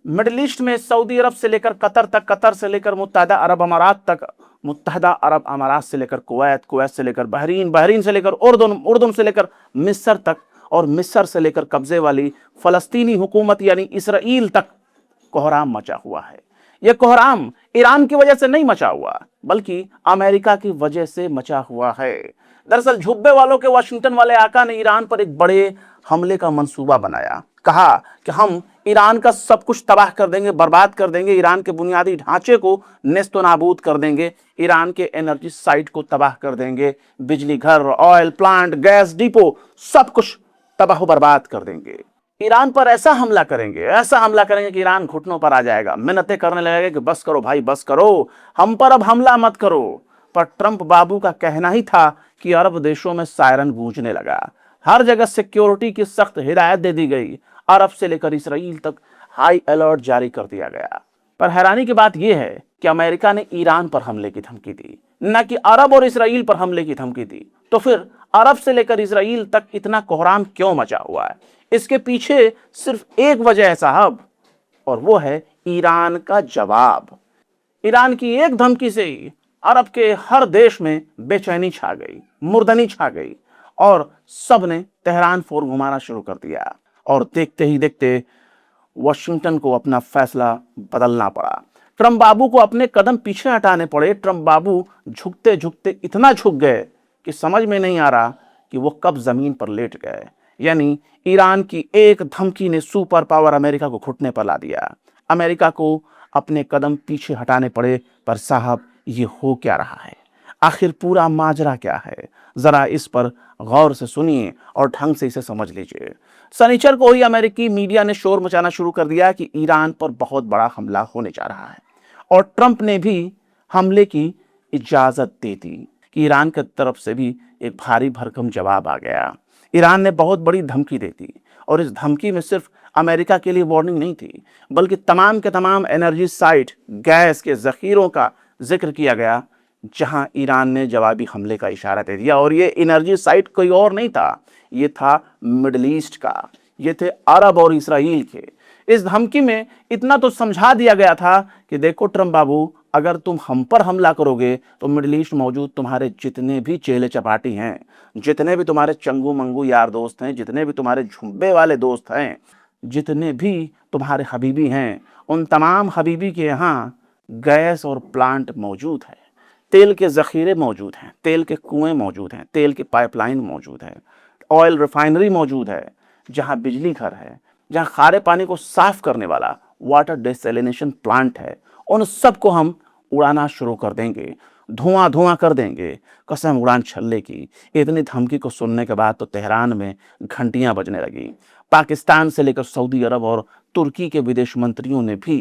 Middle east में Saudi अरब से लेकर कतर तक, कतर से लेकर मुत्तहदा अरब अमारात तक, मुत्तहदा अरब अमारात से लेकर कुवैत, कुवैत से लेकर बहरीन, बहरीन से लेकर उर्दुन, उर्दुन से लेकर मिस्र तक, और मिस्र से लेकर कब्जे वाली फलस्तीनी हुकूमत यानी इसराइल तक कोहराम मचा हुआ है। यह कोहराम ईरान की वजह से नहीं मचा हुआ, बल्कि अमेरिका की वजह से मचा हुआ है। दरअसल झुब्बे वालों के वाशिंगटन वाले आका ने ईरान पर एक बड़े हमले का मंसूबा बनाया। कहा कि हम ईरान का सब कुछ तबाह कर देंगे, बर्बाद कर देंगे, ईरान के बुनियादी ढांचे को नेस्तो नाबूद कर देंगे, ईरान के एनर्जी साइट को तबाह कर देंगे, बिजली घर, ऑयल प्लांट, गैस डिपो, सब कुछ तबाह बर्बाद कर देंगे। ईरान पर ऐसा हमला करेंगे, ऐसा हमला करेंगे कि ईरान घुटनों पर आ जाएगा, मिन्नतें करने लगेगा कि बस करो भाई, बस करो, हम पर अब हमला मत करो। पर ट्रंप बाबू का कहना ही था कि अरब देशों में सायरन गूंजने लगा। हर जगह सिक्योरिटी की सख्त हिदायत दे दी गई। अरब से लेकर इसराइल तक हाई अलर्ट जारी कर दिया गया। पर हैरानी की बात यह है कि अमेरिका ने ईरान पर हमले की धमकी दी, न कि अरब और इसराइल पर हमले की धमकी दी। तो फिर अरब से लेकर इसराइल तक इतना कोहराम क्यों मचा हुआ है? इसके पीछे सिर्फ एक वजह है साहब, और वो है ईरान का जवाब। ईरान की एक धमकी से ही अरब के हर देश में बेचैनी छा गई, मुर्दनी छा गई, और सब ने तेहरान फोर घुमाना शुरू कर दिया। और देखते ही देखते वॉशिंगटन को अपना फैसला बदलना पड़ा। ट्रंप बाबू को अपने कदम पीछे हटाने पड़े। ट्रंप बाबू झुकते झुकते इतना झुक गए कि समझ में नहीं आ रहा कि वो कब जमीन पर लेट गए। यानी ईरान की एक धमकी ने सुपर पावर अमेरिका को घुटने पर ला दिया। अमेरिका को अपने कदम पीछे हटाने पड़े। पर साहब, ये हो क्या रहा है? आखिर पूरा माजरा क्या है? जरा इस पर गौर से सुनिए और ढंग से इसे समझ लीजिए। शनिचर को ही अमेरिकी मीडिया ने शोर मचाना शुरू कर दिया कि ईरान पर बहुत बड़ा हमला होने जा रहा है, और ट्रंप ने भी हमले की इजाजत दे दी कि ईरान की तरफ से भी एक भारी भरकम जवाब आ गया। ईरान ने बहुत बड़ी धमकी दे दी, और इस धमकी में सिर्फ अमेरिका के लिए वार्निंग नहीं थी, बल्कि तमाम के तमाम एनर्जी साइट, गैस के जखीरों का जिक्र किया गया, जहां ईरान ने जवाबी हमले का इशारा दे दिया। और ये एनर्जी साइट कोई और नहीं था, ये था मिडिल ईस्ट का, ये थे अरब और इसराइल के। इस धमकी में इतना तो समझा दिया गया था कि देखो ट्रंप बाबू, अगर तुम हम पर हमला करोगे तो मिडिल ईस्ट मौजूद तुम्हारे जितने भी चेले चपाटी हैं, जितने भी तुम्हारे चंगू मंगू यार दोस्त हैं, जितने भी तुम्हारे झुम्बे वाले दोस्त हैं, जितने भी तुम्हारे हबीबी हैं, उन तमाम हबीबी के यहाँ गैस और प्लांट मौजूद है, तेल के जखीरे मौजूद हैं, तेल के कुएं मौजूद हैं, तेल के पाइपलाइन मौजूद है, ऑयल रिफाइनरी मौजूद है, जहां बिजली घर है, जहां खारे पानी को साफ करने वाला वाटर डिसैलिनेशन प्लांट है, उन सबको हम उड़ाना शुरू कर देंगे, धुआं धुआं कर देंगे। कसम उड़ान छल्ले की। इतनी धमकी को सुनने के बाद तो तेहरान में घंटियां बजने लगी। पाकिस्तान से लेकर सऊदी अरब और तुर्की के विदेश मंत्रियों ने भी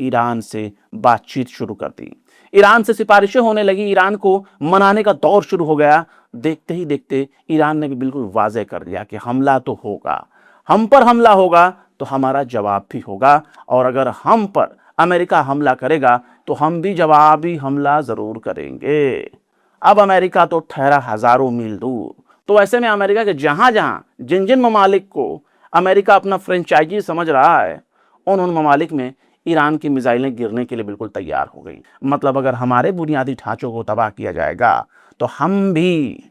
ईरान से बातचीत शुरू कर दी। ईरान से सिफारिशें होने लगी, ईरान को मनाने का दौर शुरू हो गया। देखते ही देखते ईरान ने भी बिल्कुल वाज़ेह कर दिया कि हमला तो होगा, हम पर हमला होगा तो हमारा जवाब भी होगा, और अगर हम पर अमेरिका हमला करेगा तो हम भी जवाबी हमला जरूर करेंगे। अब अमेरिका तो ठहरा हजारों मील दूर। तो ऐसे में अमेरिका के जहां जहां, जिन जिन ममालिक को अमेरिका अपना फ्रेंचाइजी समझ रहा है, उन ममालिक में ईरान की मिसाइलें गिरने के लिए बिल्कुल तैयार हो गई। मतलब अगर हमारे बुनियादी ढांचों को तबाह किया जाएगा तो हम भी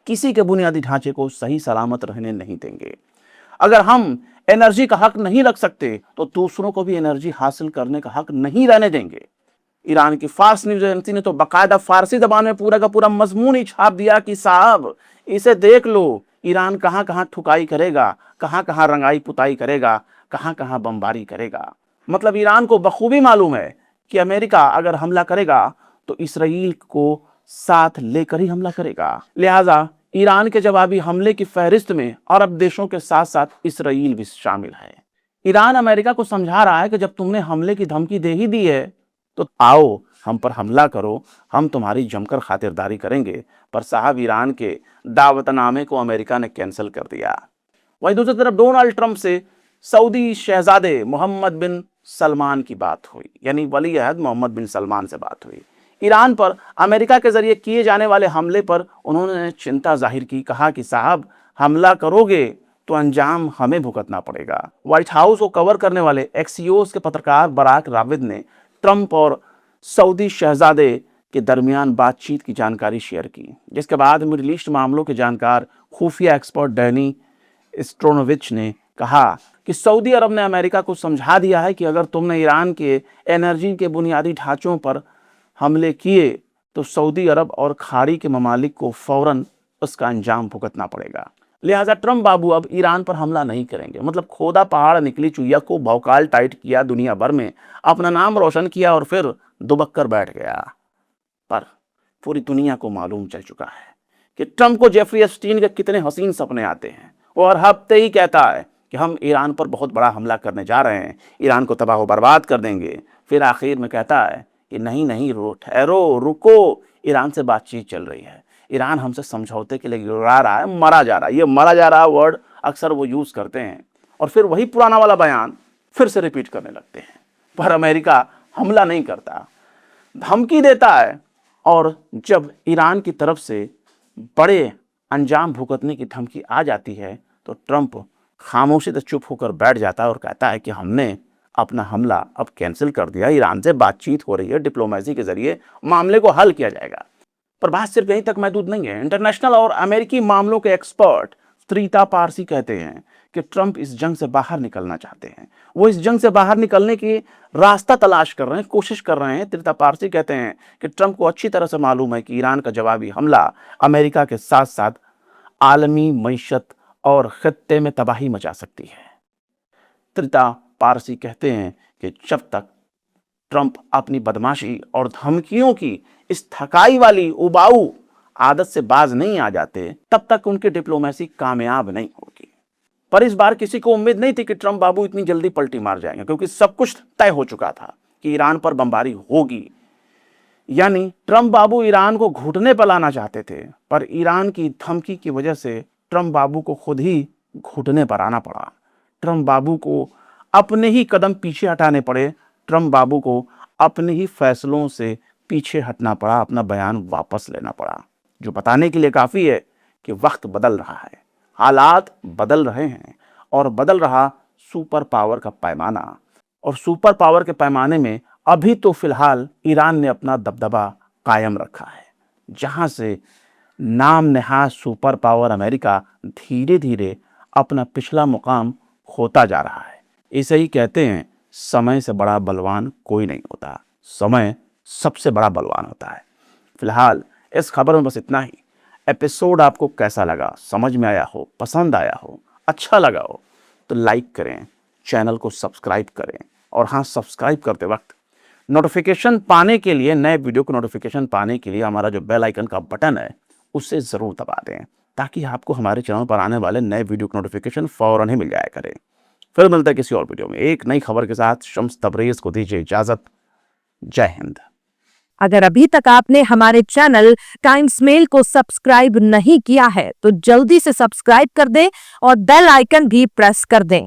किसी के बुनियादी ढांचे को सही सलामत रहने नहीं देंगे। अगर हम एनर्जी का हक नहीं रख सकते तो दूसरों को भी एनर्जी हासिल करने का हक नहीं रहने देंगे। ईरान की फार्स न्यूज एजेंसी ने तो बाकायदा फारसी जबान में पूरा का पूरा मजमून ही छाप दिया कि साहब, इसे देख लो, ईरान कहां कहां ठुकाई करेगा, कहां कहां रंगाई पुताई करेगा, कहां कहां बमबारी करेगा। मतलब ईरान को बखूबी मालूम है कि अमेरिका अगर हमला करेगा तो इसराइल को साथ लेकर ही हमला करेगा। लिहाजा ईरान के जवाबी हमले की फहरिस्त में अरब देशों के साथ साथ इसराइल भी शामिल है। ईरान अमेरिका को समझा रहा है कि जब तुमने हमले की धमकी दे ही दी है तो आओ हम पर हमला करो, हम तुम्हारी जमकर खातिरदारी करेंगे। पर साहब, ईरान के दावतनामे को अमेरिका ने कैंसिल कर दिया। वहीं दूसरी तरफ डोनाल्ड ट्रंप से सऊदी शहजादे मोहम्मद बिन सलमान की बात हुई, यानी वली अहद मोहम्मद बिन सलमान से बात हुई। ईरान पर अमेरिका के जरिए किए जाने वाले हमले पर उन्होंने चिंता जाहिर की। कहा कि साहब, हमला करोगे तो अंजाम हमें भुगतना पड़ेगा। व्हाइट हाउस को कवर करने वाले एक्सियोस के पत्रकार बराक राविद ने ट्रंप और सऊदी शहजादे के दरमियान बातचीत की जानकारी शेयर की, जिसके बाद मिडिल ईस्ट मामलों के जानकार खुफिया एक्सपर्ट डैनी स्ट्रोनोविच ने कहा कि सऊदी अरब ने अमेरिका को समझा दिया है कि अगर तुमने ईरान के एनर्जी के बुनियादी ढांचों पर हमले किए तो सऊदी अरब और खाड़ी के ममालिक को फौरन उसका अंजाम भुगतना पड़ेगा। लिहाजा ट्रंप बाबू अब ईरान पर हमला नहीं करेंगे। मतलब खोदा पहाड़ निकली चुईया को भौकाल टाइट किया, दुनिया भर में अपना नाम रोशन किया और फिर दुबक कर बैठ गया। पर पूरी दुनिया को मालूम चल चुका है कि ट्रंप को जेफरी एप्स्टीन के कितने हसीन सपने आते हैं। वो हर हफ्ते ही कहता है कि हम ईरान पर बहुत बड़ा हमला करने जा रहे हैं, ईरान को तबाह बर्बाद कर देंगे। फिर आखिर में कहता है कि नहीं नहीं, ठहरो, रुको, ईरान से बातचीत चल रही है, ईरान हमसे समझौते के लिए गिरा रहा है, मरा जा रहा है। ये मरा जा रहा वर्ड अक्सर वो यूज़ करते हैं और फिर वही पुराना वाला बयान फिर से रिपीट करने लगते हैं। पर अमेरिका हमला नहीं करता, धमकी देता है, और जब ईरान की तरफ से बड़े अंजाम भुगतने की धमकी आ जाती है तो ट्रंप खामोशी से चुप होकर बैठ जाता है और कहता है कि हमने अपना हमला अब कैंसिल कर दिया, ईरान से बातचीत हो रही है, डिप्लोमेसी के जरिए मामले को हल किया जाएगा। पर बात सिर्फ यहीं तक महदूद नहीं है। इंटरनेशनल और अमेरिकी मामलों के एक्सपर्ट त्रिता पारसी कहते हैं कि ट्रंप इस जंग से बाहर निकलना चाहते हैं। वो इस जंग से बाहर निकलने की रास्ता तलाश कर रहे हैं, कोशिश कर रहे हैं। त्रिता पारसी कहते हैं कि ट्रंप को अच्छी तरह से मालूम है कि ईरान का जवाबी हमला अमेरिका के साथ साथ आलमी मईशत और खित्ते में तबाही मचा सकती है। त्रिता पारसी कहते हैं कि जब तक ट्रंप अपनी बदमाशी और धमकियों की इस थकाई वाली उबाऊ आदत से बाज नहीं आ जाते, तब तक उनकी डिप्लोमेसी कामयाब नहीं होगी। पर इस बार किसी को उम्मीद नहीं थी कि ट्रंप बाबू इतनी जल्दी पलटी मार जाएंगे, क्योंकि सब कुछ तय हो चुका था कि ईरान पर बमबारी होगी। यानी ट्रंप बाबू ईरान को घुटने पर लाना चाहते थे, पर ईरान की धमकी की वजह से ट्रंप बाबू को खुद ही घुटने पर आना पड़ा। ट्रंप बाबू को अपने ही कदम पीछे हटाने पड़े, ट्रंप बाबू को अपने ही फैसलों से पीछे हटना पड़ा, अपना बयान वापस लेना पड़ा, जो बताने के लिए काफ़ी है कि वक्त बदल रहा है, हालात बदल रहे हैं और बदल रहा सुपर पावर का पैमाना। और सुपर पावर के पैमाने में अभी तो फिलहाल ईरान ने अपना दबदबा कायम रखा है, जहां से नाम नेहाद सुपर पावर अमेरिका धीरे धीरे अपना पिछला मुकाम खोता जा रहा है। इसे ही कहते हैं समय से बड़ा बलवान कोई नहीं होता, समय सबसे बड़ा बलवान होता है। फिलहाल इस खबर में बस इतना ही। एपिसोड आपको कैसा लगा, समझ में आया हो, पसंद आया हो, अच्छा लगा हो तो लाइक करें, चैनल को सब्सक्राइब करें, और हाँ, सब्सक्राइब करते वक्त नोटिफिकेशन पाने के लिए, नए वीडियो को नोटिफिकेशन पाने के लिए हमारा जो बेल आइकन का बटन है उसे ज़रूर दबा दें, ताकि आपको हमारे चैनल पर आने वाले नए वीडियो की नोटिफिकेशन फ़ौरन ही मिल जाया करे। फिर मिलते हैं किसी और वीडियो में एक नई खबर के साथ। शम्स तबरेज़ को दीजिए इजाज़त। जय हिंद। अगर अभी तक आपने हमारे चैनल टाइम्स मेल को सब्सक्राइब नहीं किया है तो जल्दी से सब्सक्राइब कर दें और बेल आइकन भी प्रेस कर दें।